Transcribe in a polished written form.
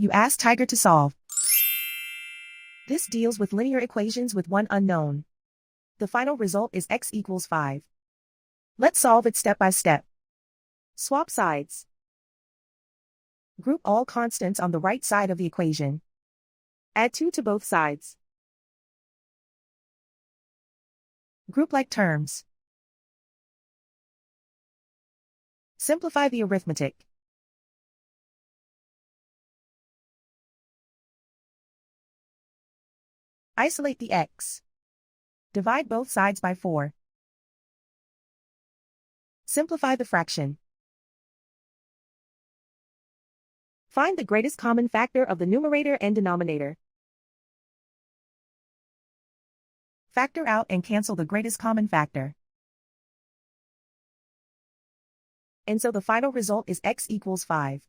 You ask Tiger to solve. This deals with linear equations with one unknown. The final result is x equals 5. Let's solve it step by step. Swap sides. Group all constants on the right side of the equation. Add 2 to both sides. Group like terms. Simplify the arithmetic. Isolate the x. Divide both sides by 4. Simplify the fraction. Find the greatest common factor of the numerator and denominator. Factor out and cancel the greatest common factor. And so the final result is x equals 5.